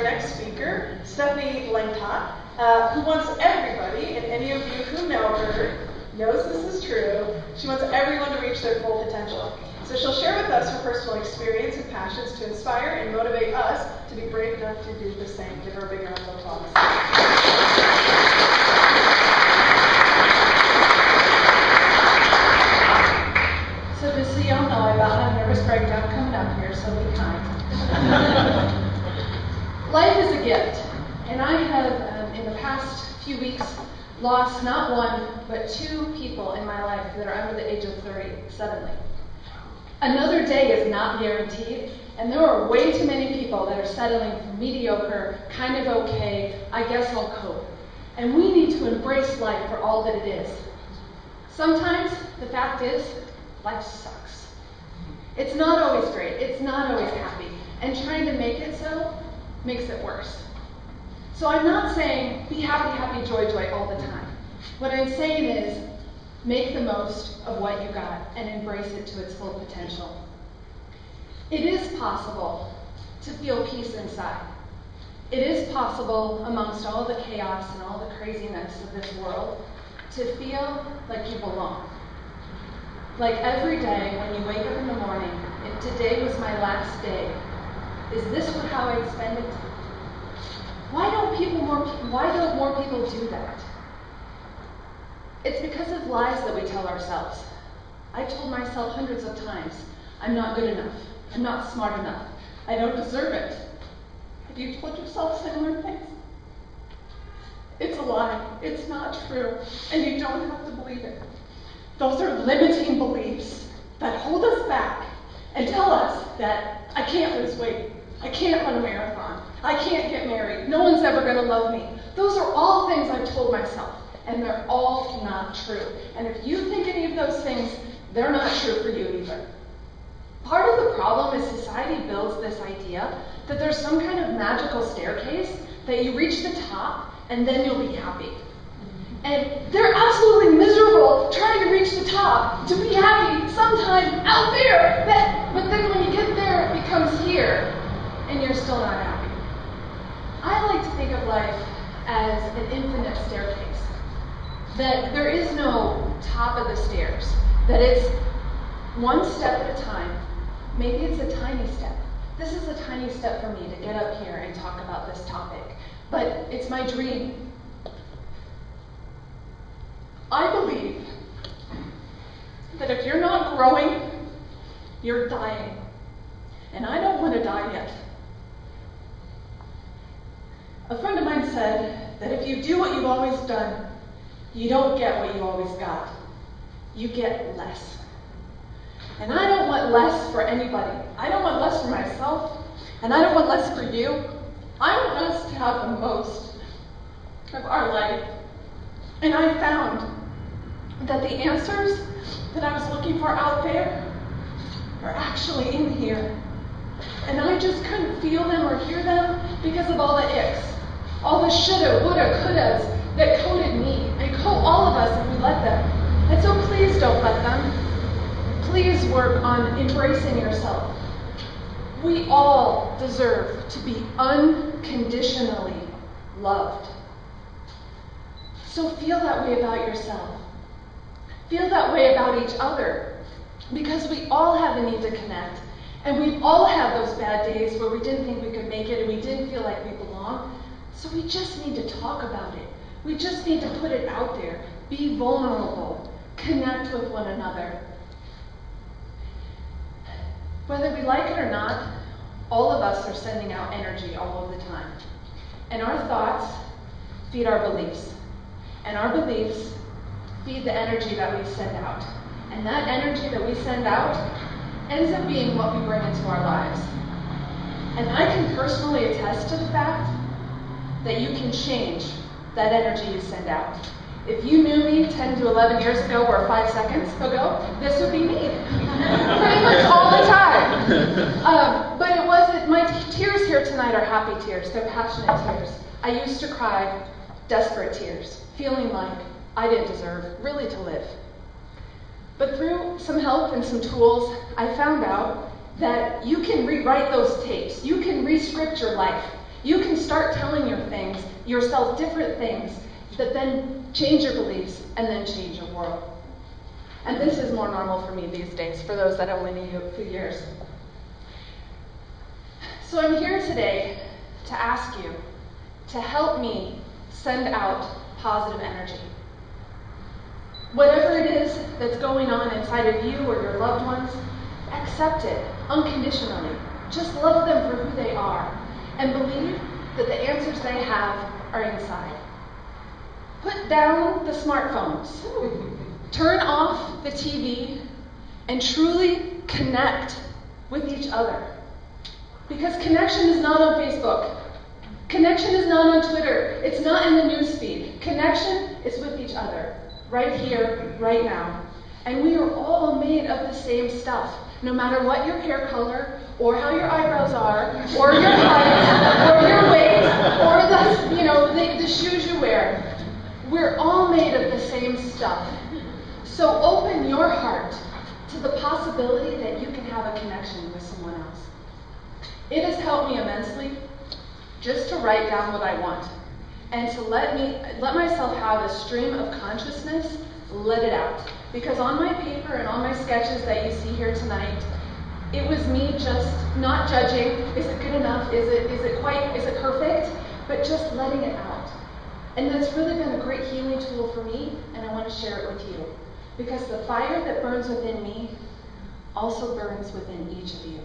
our next speaker, Lengtat, who wants everybody, and any of you who know her, knows this is true, she wants everyone to reach their full potential. So she'll share with us her personal experience and passions to inspire and motivate us to be brave enough to do the same. Give her a big round of applause. So just so y'all know, I about had a nervous breakdown coming up here, so be kind. Life is a gift, and I have, in the past few weeks, lost not one, but 2 people in my life that are under the age of 30 suddenly. Another day is not guaranteed, and there are way too many people that are settling for mediocre, kind of okay, I guess I'll cope. And we need to embrace life for all that it is. Sometimes, the fact is, life sucks. It's not always great, it's not always happy, and trying to make it so makes it worse. So I'm not saying be happy, happy, joy, joy all the time. What I'm saying is make the most of what you got and embrace it to its full potential. It is possible to feel peace inside. It is possible amongst all the chaos and all the craziness of this world to feel like you belong. Like every day when you wake up in the morning, if today was my last day, is this how I'd spend it? Why don't more people do that? It's because of lies that we tell ourselves. I've told myself hundreds of times, I'm not good enough, I'm not smart enough, I don't deserve it. Have you told yourself similar things? It's a lie, it's not true, and you don't have to believe it. Those are limiting beliefs that hold us back and tell us that I can't lose weight, I can't run a marathon, I can't get married, no one's ever going to love me. Those are all things I've told myself, and they're all not true. And if you think any of those things, they're not true for you either. Part of the problem is society builds this idea that there's some kind of magical staircase that you reach the top and then you'll be happy. And they're absolutely miserable trying to reach the top to be happy sometime out there. But then when you get there, it becomes here, and you're still not happy. I like to think of life as an infinite staircase. That there is no top of the stairs. That it's one step at a time. Maybe it's a tiny step. This is a tiny step for me to get up here and talk about this topic. But it's my dream. I believe that if you're not growing, you're dying. And I don't want to die yet. A friend of mine said that if you do what you've always done, you don't get what you always got. You get less. And I don't want less for anybody. I don't want less for myself, and I don't want less for you. I want us to have the most of our life. And I found that the answers that I was looking for out there are actually in here. And I just couldn't feel them or hear them because of all the ifs, all the shoulda, woulda, couldas that coded me and code all of us if we let them. And so please don't let them. Please work on embracing yourself. We all deserve to be unconditionally loved. So feel that way about yourself. Feel that way about each other, because we all have a need to connect, and we all have those bad days where we didn't think we could make it and we didn't feel like we belong. So we just need to talk about it. We just need to put it out there. Be vulnerable. Connect with one another. Whether we like it or not, all of us are sending out energy all of the time. And our thoughts feed our beliefs. And our beliefs feed the energy that we send out. And that energy that we send out ends up being what we bring into our lives. And I can personally attest to the fact that you can change that energy you send out. If you knew me 10 to 11 years ago or 5 seconds ago, this would be me. Pretty much all the time. But it wasn't, my tears here tonight are happy tears. They're passionate tears. I used to cry desperate tears, feeling like I didn't deserve really to live. But through some help and some tools, I found out that you can rewrite those tapes. You can re-script your life. You can start telling yourself different things that then change your beliefs and then change your world. And this is more normal for me these days, for those that only knew you a few years. So I'm here today to ask you to help me send out positive energy. Whatever it is that's going on inside of you or your loved ones, accept it unconditionally. Just love them for who they are and believe that the answers they have are inside. Put down the smartphones. Turn off the TV and truly connect with each other. Because connection is not on Facebook. Connection is not on Twitter. It's not in the news feed. Connection is with each other, right here, right now. And we are all made of the same stuff. No matter what your hair color, or how your eyebrows are, or your height, or your weight, or the shoes you wear. We're all made of the same stuff. So open your heart to the possibility that you can have a connection with someone else. It has helped me immensely just to write down what I want and to let myself have a stream of consciousness, let it out. Because on my paper and on my sketches that you see here tonight, it was me just not judging, is it good enough, is it perfect, but just letting it out. And that's really been a great healing tool for me, and I want to share it with you. Because the fire that burns within me also burns within each of you.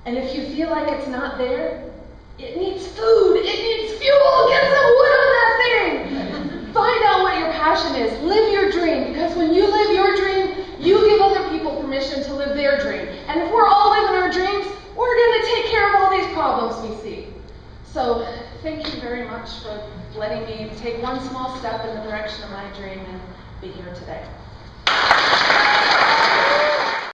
And if you feel like it's not there, it needs food, it needs fuel, get some wood on that thing. Find out what your passion is, live your dream, because when you live your dream, you give other people permission to live their dream. And if we're all living our dreams, we're going to take care of all these problems we see. So thank you very much for letting me take one small step in the direction of my dream and be here today.